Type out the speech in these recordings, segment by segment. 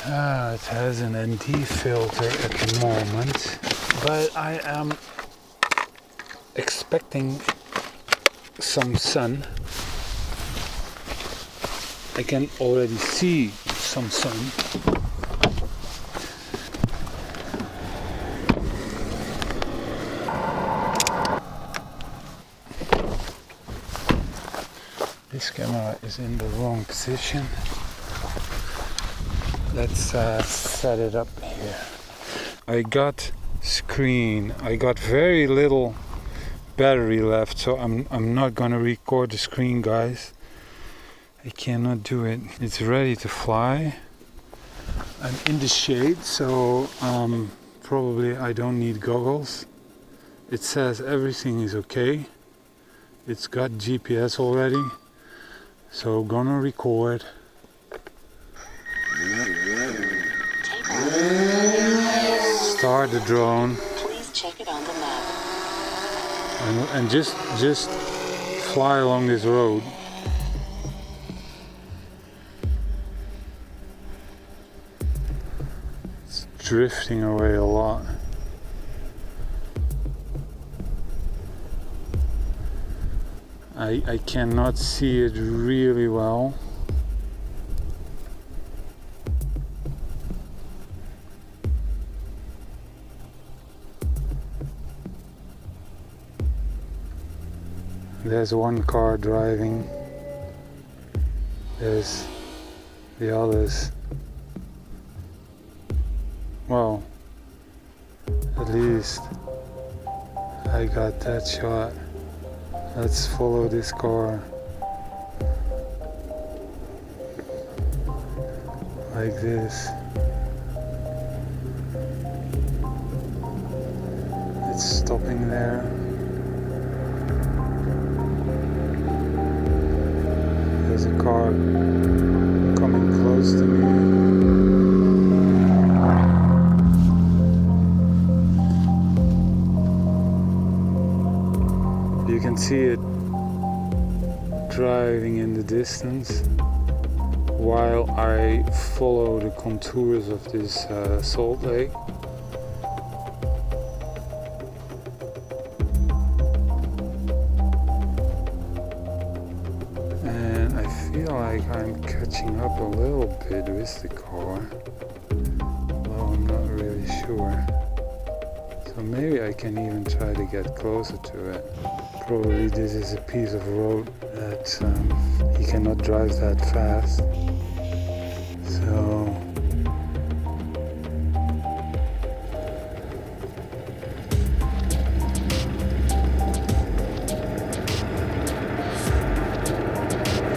It has an ND filter at the moment, but I am expecting some sun. I can already see some sun. This camera is in the wrong position. Let's set it up here. I got screen. I got very little battery left, so I'm not gonna record the screen, guys. I cannot do it. It's ready to fly. I'm in the shade, so probably I don't need goggles. It says everything is okay. It's got GPS already, so gonna record. Start the drone. Please check it on the map. And just fly along this road. It's drifting away a lot. I cannot see it really well. There's one car driving. There's the others. Well, at least I got that shot. Let's follow this car. Like this. It's stopping there. There's a car coming close to me. You can see it driving in the distance while I follow the contours of this salt lake. And I feel like I'm catching up a little bit with the car, although I'm not really sure. So maybe I can even try to get closer to it. Probably this is a piece of road that he cannot drive that fast. So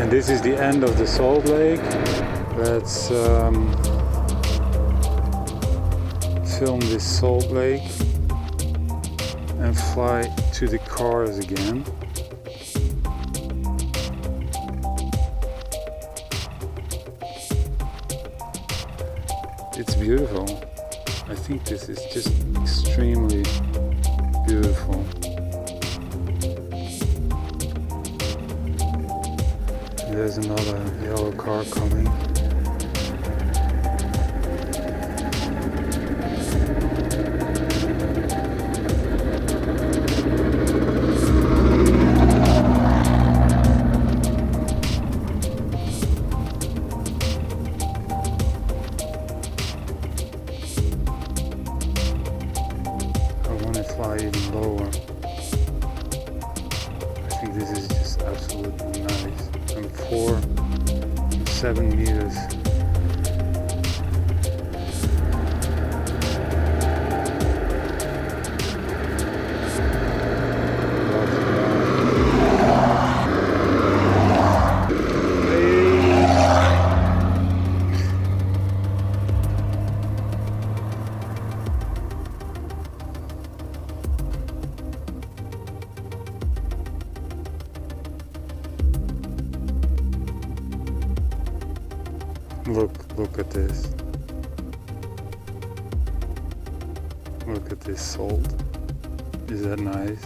and this is the end of the salt lake. Let's film this salt lake and fly to the cars again. It's beautiful. I think this is just extremely beautiful. There's another yellow car coming. Fly even lower. I think this is just absolutely nice. I'm 7 meters. Look at this. Look at this salt. Is that nice?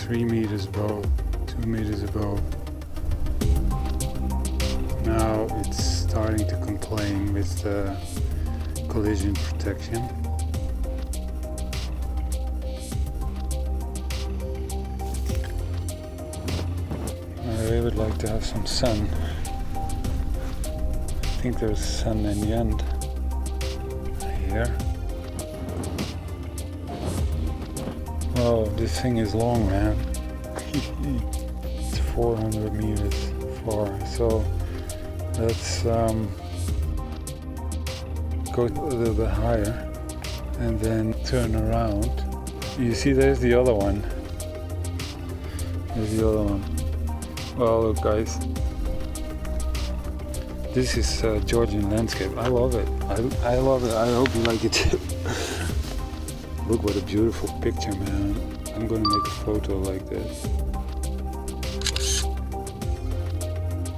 3 meters above, 2 meters above. Now it's starting to complain with the collision protection. I would like to have some sun. I think there's sun in the end. Here. Oh, this thing is long, man. It's 400 meters far. So let's go a little bit higher and then turn around. You see, there's the other one. There's the other one. Well, look, guys. This is Georgian landscape. I love it. I love it. I hope you like it too. Look what a beautiful picture, man. I'm gonna make a photo like this.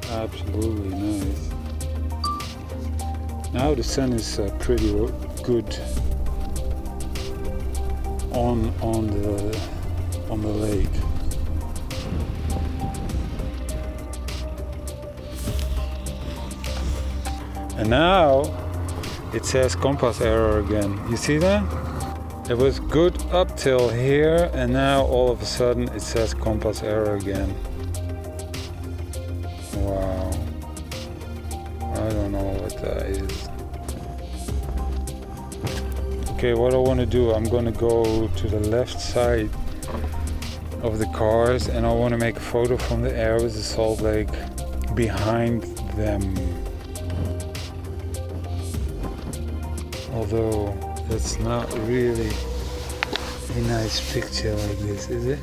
Absolutely nice. Now the sun is pretty good on the lake. And now it says compass error again. You see that? It was good up till here, and now all of a sudden it says compass error again. Wow. I don't know what that is. Okay, what I want to do, I'm going to go to the left side of the cars, and I want to make a photo from the air with the salt lake behind them. Although that's not really a nice picture like this, is it?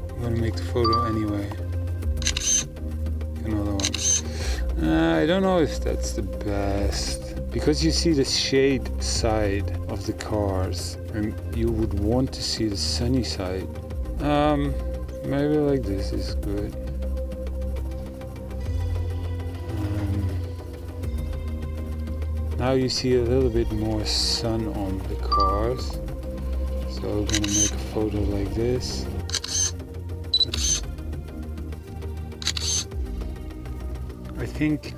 I'm gonna make the photo anyway. Another one. I don't know if that's the best, because you see the shade side of the cars and you would want to see the sunny side. Maybe like this is good. Now you see a little bit more sun on the cars, so I'm gonna make a photo like this. I think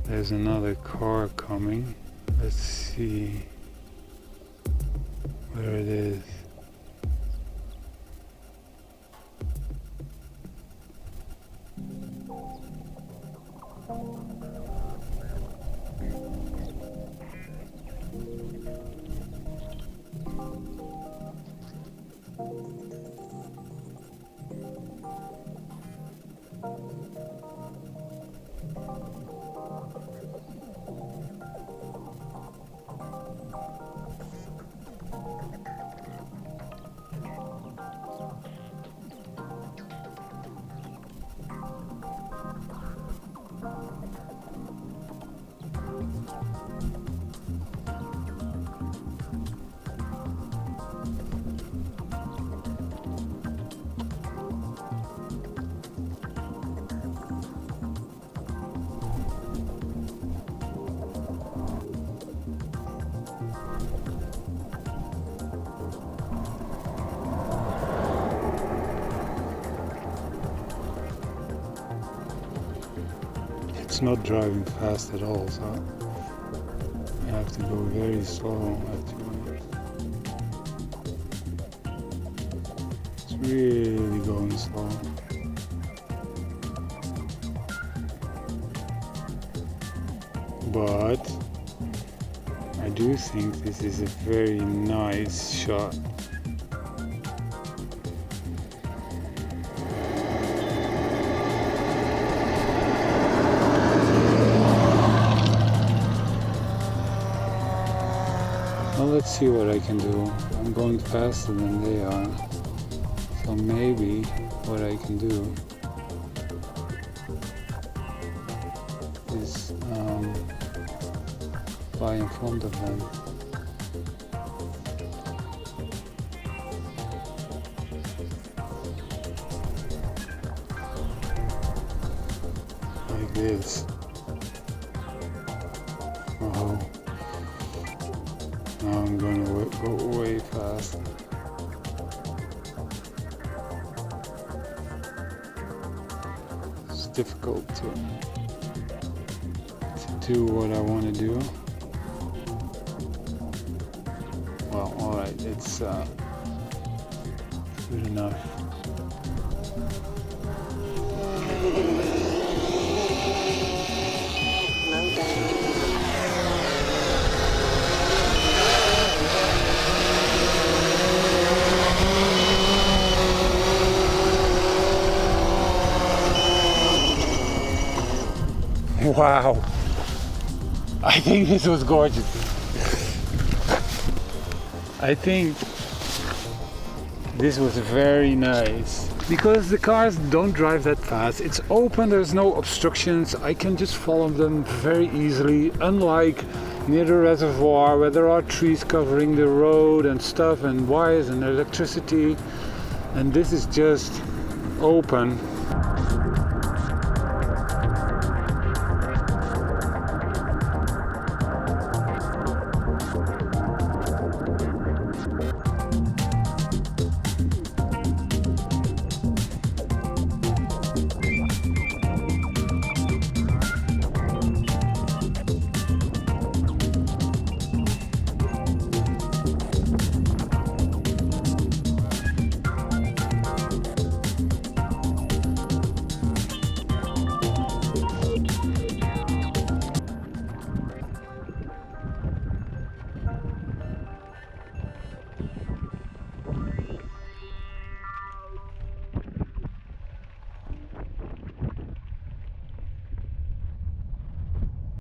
there's another car coming. Let's see where it is. It's not driving fast at all, so I have to go very slow afterwards. It's really going slow. But I do think this is a very nice shot. Well, let's see what I can do. I'm going faster than they are, so maybe what I can do is fly in front of them. Like this. Oh. Now I'm going to go way fast. difficult to do what I want to do. Well, alright, it's good enough. Low battery. Wow, I think this was gorgeous. I think this was very nice because the cars don't drive that fast. It's open, there's no obstructions. I can just follow them very easily, unlike near the reservoir where there are trees covering the road and stuff and wires and electricity. And this is just open.